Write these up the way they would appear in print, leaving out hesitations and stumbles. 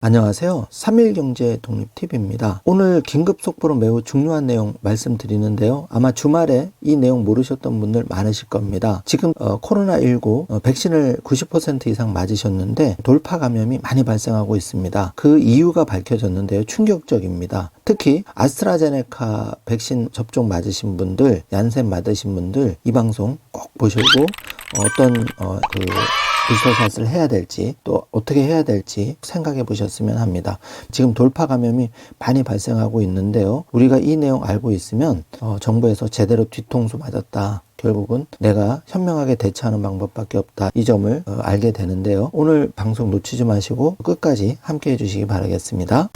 안녕하세요. 3일경제 독립TV입니다. 오늘 긴급 속보로 매우 중요한 내용 말씀드리는데요. 아마 주말에 이 내용 모르셨던 분들 많으실 겁니다. 지금 코로나19 백신을 90% 이상 맞으셨는데 돌파 감염이 많이 발생하고 있습니다. 그 이유가 밝혀졌는데요. 충격적입니다. 특히 아스트라제네카 백신 접종 맞으신 분들, 얀센 맞으신 분들 이 방송 꼭 보시고 어떤 부스터샷을 해야 될지 또 어떻게 해야 될지 생각해 보셨으면 합니다. 지금 돌파 감염이 많이 발생하고 있는데요. 우리가 이 내용 알고 있으면 정부에서 제대로 뒤통수 맞았다. 결국은 내가 현명하게 대처하는 방법밖에 없다. 이 점을 알게 되는데요. 오늘 방송 놓치지 마시고 끝까지 함께 해주시기 바라겠습니다.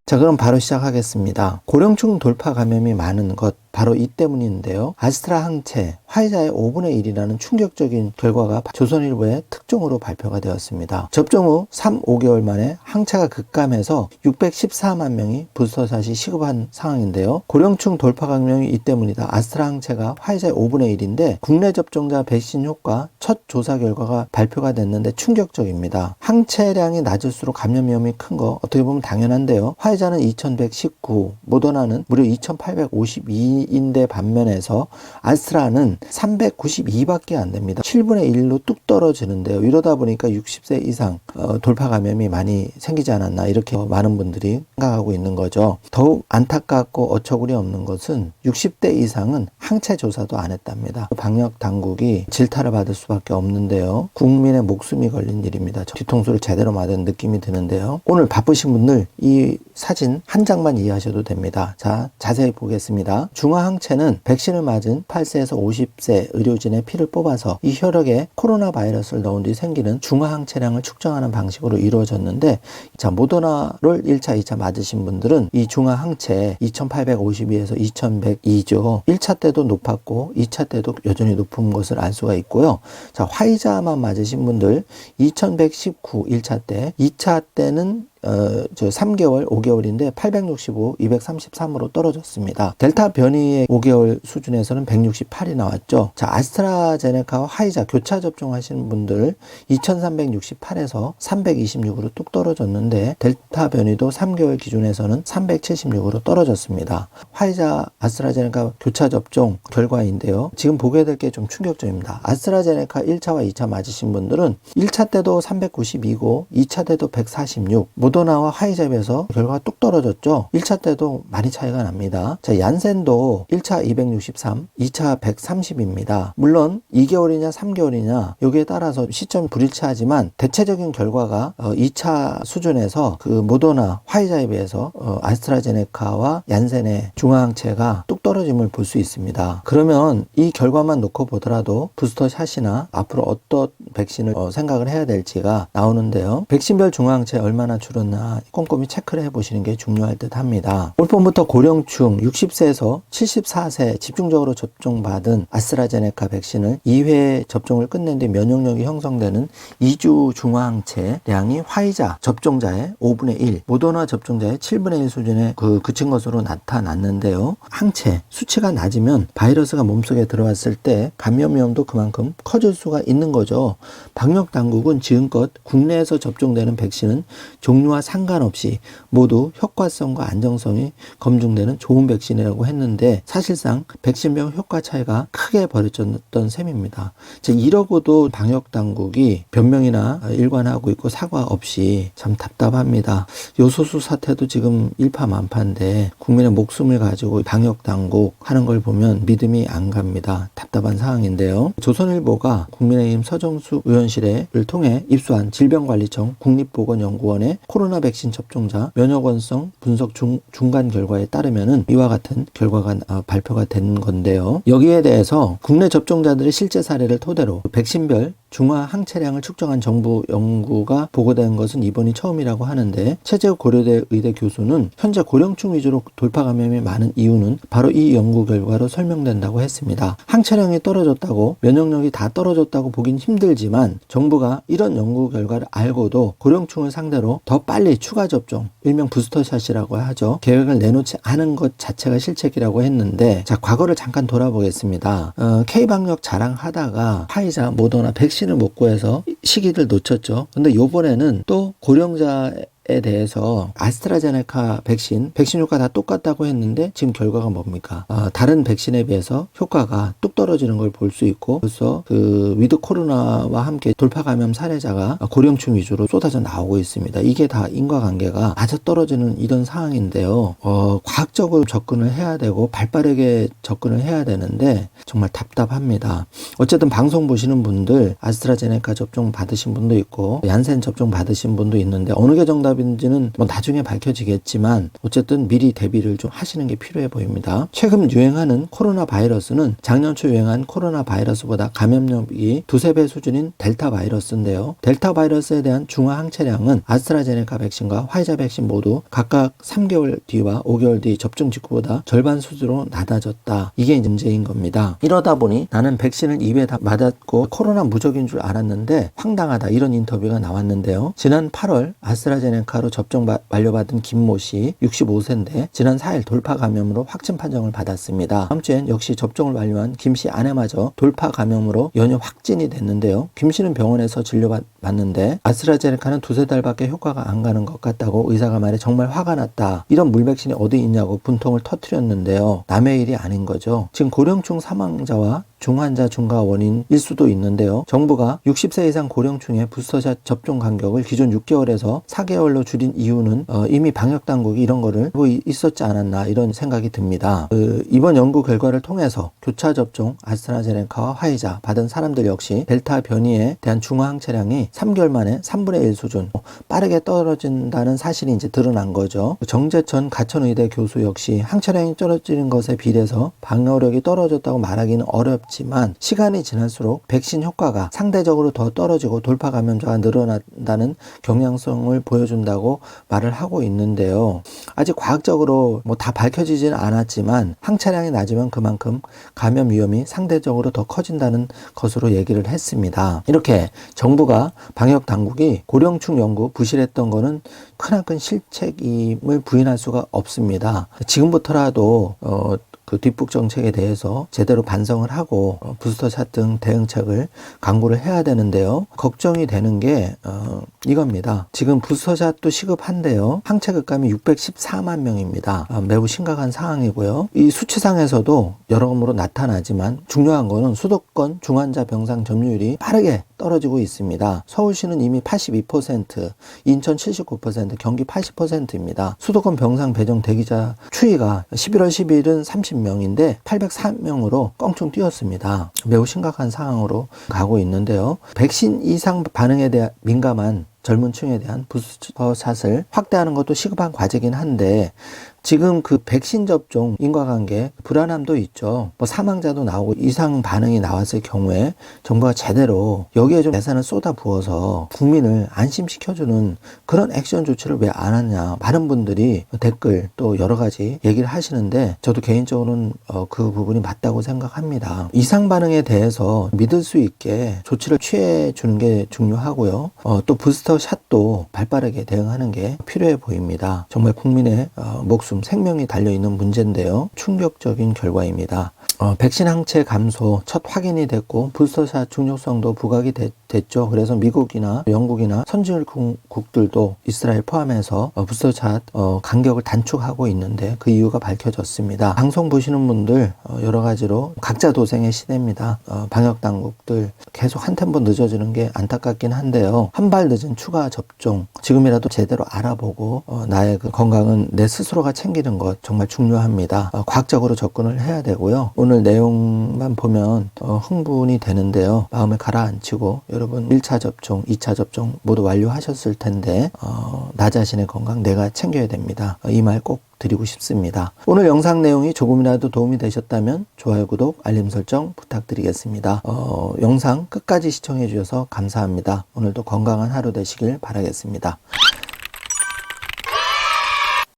자, 그럼 바로 시작하겠습니다. 고령층 돌파 감염이 많은 것 바로 이 때문인데요. 아스트라 항체, 화이자의 5분의 1이라는 충격적인 결과가 조선일보의 특종으로 발표가 되었습니다. 접종 후 3, 5개월 만에 항체가 급감해서 614만 명이 부스터샷이 시급한 상황인데요. 고령층 돌파 감염이 이 때문이다. 아스트라 항체가 화이자의 5분의 1인데 국내 접종자 백신 효과 첫 조사 결과가 발표가 됐는데 충격적입니다. 항체량이 낮을수록 감염 위험이 큰 거 어떻게 보면 당연한데요. 화이자는 2119, 모더나는 무려 2852인데 반면에서 아스트라는 392밖에 안 됩니다. 7분의 1로 뚝 떨어지는데요. 이러다 보니까 60세 이상 돌파 감염이 많이 생기지 않았나 이렇게 많은 분들이 생각하고 있는 거죠. 더욱 안타깝고 어처구니 없는 것은 60대 이상은 항체 조사도 안 했답니다. 방역 당국이 질타를 받을 수밖에 없는데요. 국민의 목숨이 걸린 일입니다. 뒤통수를 제대로 맞은 느낌이 드는데요. 오늘 바쁘신 분들 이 사진 한 장만 이해하셔도 됩니다. 자, 자세히 보겠습니다. 중화항체는 백신을 맞은 8세에서 50세 의료진의 피를 뽑아서 이 혈액에 코로나 바이러스를 넣은 뒤 생기는 중화항체량을 측정하는 방식으로 이루어졌는데, 자, 모더나를 1차, 2차 맞으신 분들은 이 중화항체 2852에서 2102죠. 1차 때도 높았고 2차 때도 여전히 높은 것을 알 수가 있고요. 자, 화이자만 맞으신 분들 2119 1차 때, 2차 때는 3개월, 5개월인데 865, 233으로 떨어졌습니다. 델타 변이의 5개월 수준에서는 168이 나왔죠. 자, 아스트라제네카와 화이자 교차 접종하시는 분들 2368에서 326으로 뚝 떨어졌는데 델타 변이도 3개월 기준에서는 376으로 떨어졌습니다. 화이자, 아스트라제네카 교차 접종 결과인데요. 지금 보게 될 게 좀 충격적입니다. 아스트라제네카 1차와 2차 맞으신 분들은 1차 때도 392고 2차 때도 146, 모더나와 화이자에 비해서 결과가 뚝 떨어졌죠. 1차 때도 많이 차이가 납니다. 자, 얀센도 1차 263, 2차 130입니다. 물론 2개월이냐 3개월이냐 여기에 따라서 시점이 불일치하지만 대체적인 결과가 2차 수준에서 그 모더나, 화이자에 비해서 아스트라제네카와 얀센의 중화항체가 뚝 떨어짐을 볼 수 있습니다. 그러면 이 결과만 놓고 보더라도 부스터샷이나 앞으로 어떤 백신을 생각을 해야 될지가 나오는데요. 백신별 중화항체 얼마나 줄었나 꼼꼼히 체크를 해보시는 게 중요할 듯 합니다. 올 봄부터 고령층 60세에서 74세 집중적으로 접종받은 아스트라제네카 백신을 2회 접종을 끝낸 뒤 면역력이 형성되는 2주 중화항체량이 화이자 접종자의 5분의 1, 모더나 접종자의 7분의 1 수준에 그친 것으로 나타났는데요. 항체 수치가 낮으면 바이러스가 몸속에 들어왔을 때 감염 위험도 그만큼 커질 수가 있는 거죠. 방역 당국은 지금껏 국내에서 접종되는 백신은 종류와 상관없이 모두 효과성과 안정성이 검증되는 좋은 백신이라고 했는데 사실상 백신별 효과 차이가 크게 벌어졌던 셈입니다. 이러고도 방역 당국이 변명이나 일관하고 있고 사과 없이 참 답답합니다. 요소수 사태도 지금 일파만파인데 국민의 목숨을 가지고 방역 당국 하는 걸 보면 믿음이 안 갑니다. 답답한 상황인데요. 조선일보가 국민의힘 서정수 의원실을 통해 입수한 질병관리청 국립보건연구원의 코로나 백신 접종자 면역원성 분석 중간 결과에 따르면은 이와 같은 결과가 발표가 된 건데요. 여기에 대해서 국내 접종자들의 실제 사례를 토대로 백신별 중화 항체량을 측정한 정부 연구가 보고된 것은 이번이 처음이라고 하는데, 최재욱 고려대 의대 교수는 현재 고령층 위주로 돌파 감염이 많은 이유는 바로 이 연구 결과로 설명된다고 했습니다. 항체량이 떨어졌다고 면역력이 다 떨어졌다고 보긴 힘들지만 정부가 이런 연구 결과를 알고도 고령층을 상대로 더 빨리 추가 접종, 일명 부스터샷이라고 하죠, 계획을 내놓지 않은 것 자체가 실책이라고 했는데, 자, 과거를 잠깐 돌아보겠습니다. K방역 자랑하다가 화이자, 모더나 백신을 못 구해서 시기를 놓쳤죠. 근데 요번에는 또 고령자에 대해서 아스트라제네카 백신 효과 다 똑같다고 했는데 지금 결과가 뭡니까? 다른 백신에 비해서 효과가 뚝 떨어지는 걸 볼 수 있고, 벌써 그 위드 코로나와 함께 돌파 감염 사례자가 고령층 위주로 쏟아져 나오고 있습니다. 이게 다 인과관계가 맞아 떨어지는 이런 상황인데요. 과학적으로 접근을 해야 되고 발빠르게 접근을 해야 되는데 정말 답답합니다. 어쨌든 방송 보시는 분들 아스트라제네카 접종 받으신 분도 있고 얀센 접종 받으신 분도 있는데 어느 게 정답인지는 뭐 나중에 밝혀지겠지만 어쨌든 미리 대비를 좀 하시는 게 필요해 보입니다. 최근 유행하는 코로나 바이러스는 작년 초 유행한 코로나 바이러스보다 감염력이 두세 배 수준인 델타 바이러스인데요. 델타 바이러스에 대한 중화 항체량은 아스트라제네카 백신과 화이자 백신 모두 각각 3개월 뒤와 5개월 뒤 접종 직후보다 절반 수준으로 낮아졌다. 이게 문제인 겁니다. 이러다 보니 나는 백신을 입에 다 맞았고 코로나 무적인 줄 알았는데 황당하다, 이런 인터뷰가 나왔는데요. 지난 8월 아스트라제네카로 접종 완료받은 김모 씨 65세인데 지난 4일 돌파 감염으로 확진 판정을 받았습니다. 다음 주엔 역시 접종을 완료한 김 씨 아내마저 돌파 감염으로 연이어 확진이 됐는데요. 김 씨는 병원에서 진료받는데 아스트라제네카는 두세 달밖에 효과가 안 가는 것 같다고 의사가 말해 정말 화가 났다. 이런 물백신이 어디 있냐고 분통을 터뜨렸는데요. 남의 일이 아닌 거죠. 지금 고령층 사망자와 중환자 증가 원인일 수도 있는데요. 정부가 60세 이상 고령층의 부스터샷 접종 간격을 기존 6개월에서 4개월로 줄인 이유는 이미 방역당국이 이런 거를 알고 있었지 않았나, 이런 생각이 듭니다. 이번 연구 결과를 통해서 교차 접종 아스트라제네카와 화이자 받은 사람들 역시 델타 변이에 대한 중화 항체량이 3개월 만에 3분의 1 수준 빠르게 떨어진다는 사실이 이제 드러난 거죠. 정재천 가천의대 교수 역시 항체량이 떨어지는 것에 비례해서 방어력이 떨어졌다고 말하기는 어렵지만 시간이 지날수록 백신 효과가 상대적으로 더 떨어지고 돌파 감염자가 늘어난다는 경향성을 보여준다고 말을 하고 있는데요. 아직 과학적으로 뭐 다 밝혀지지는 않았지만 항체량이 낮으면 그만큼 감염 위험이 상대적으로 더 커진다는 것으로 얘기를 했습니다. 이렇게 정부가 방역 당국이 고령층 연구 부실했던 거는 크나큰 실책임을 부인할 수가 없습니다. 지금부터라도 그 뒷북 정책에 대해서 제대로 반성을 하고 부스터샷 등 대응책을 강구를 해야 되는데요. 걱정이 되는 게 이겁니다. 지금 부스터샷도 시급한데요. 항체 극감이 614만 명입니다. 매우 심각한 상황이고요. 이 수치상에서도 여러모로 나타나지만 중요한 거는 수도권 중환자 병상 점유율이 빠르게 떨어지고 있습니다. 서울시는 이미 82%, 인천 79%, 경기 80%입니다. 수도권 병상 배정 대기자 추이가 11월 10일은 30명인데 804명으로 껑충 뛰었습니다. 매우 심각한 상황으로 가고 있는데요. 백신 이상 반응에 대한 민감한 젊은 층에 대한 부스터샷을 확대하는 것도 시급한 과제긴 한데 지금 그 백신 접종 인과관계 불안함도 있죠. 뭐 사망자도 나오고 이상 반응이 나왔을 경우에 정부가 제대로 여기에 좀 예산을 쏟아 부어서 국민을 안심시켜주는 그런 액션 조치를 왜 안 하냐, 많은 분들이 댓글 또 여러 가지 얘기를 하시는데 저도 개인적으로는 그 부분이 맞다고 생각합니다. 이상 반응에 대해서 믿을 수 있게 조치를 취해 주는 게 중요하고요. 또 부스터 샷도 발빠르게 대응하는 게 필요해 보입니다. 정말 국민의 목숨, 생명이 달려있는 문제인데요. 충격적인 결과입니다. 백신 항체 감소 첫 확인이 됐고 부스터샷 중요성도 부각이 됐죠. 그래서 미국이나 영국이나 선진국들도 이스라엘 포함해서 부스터샷 간격을 단축하고 있는데 그 이유가 밝혀졌습니다. 방송 보시는 분들 여러 가지로 각자 도생의 시대입니다. 방역 당국들 계속 한 템포 늦어지는 게 안타깝긴 한데요. 한 발 늦은 추가 접종 지금이라도 제대로 알아보고 나의 그 건강은 내 스스로가 챙기는 것 정말 중요합니다. 과학적으로 접근을 해야 되고요. 오늘 내용만 보면 흥분이 되는데요. 마음을 가라앉히고 여러분 여러분 1차 접종, 2차 접종 모두 완료하셨을 텐데 나 자신의 건강 내가 챙겨야 됩니다. 이 말 꼭 드리고 싶습니다. 오늘 영상 내용이 조금이라도 도움이 되셨다면 좋아요, 구독, 알림 설정 부탁드리겠습니다. 영상 끝까지 시청해 주셔서 감사합니다. 오늘도 건강한 하루 되시길 바라겠습니다.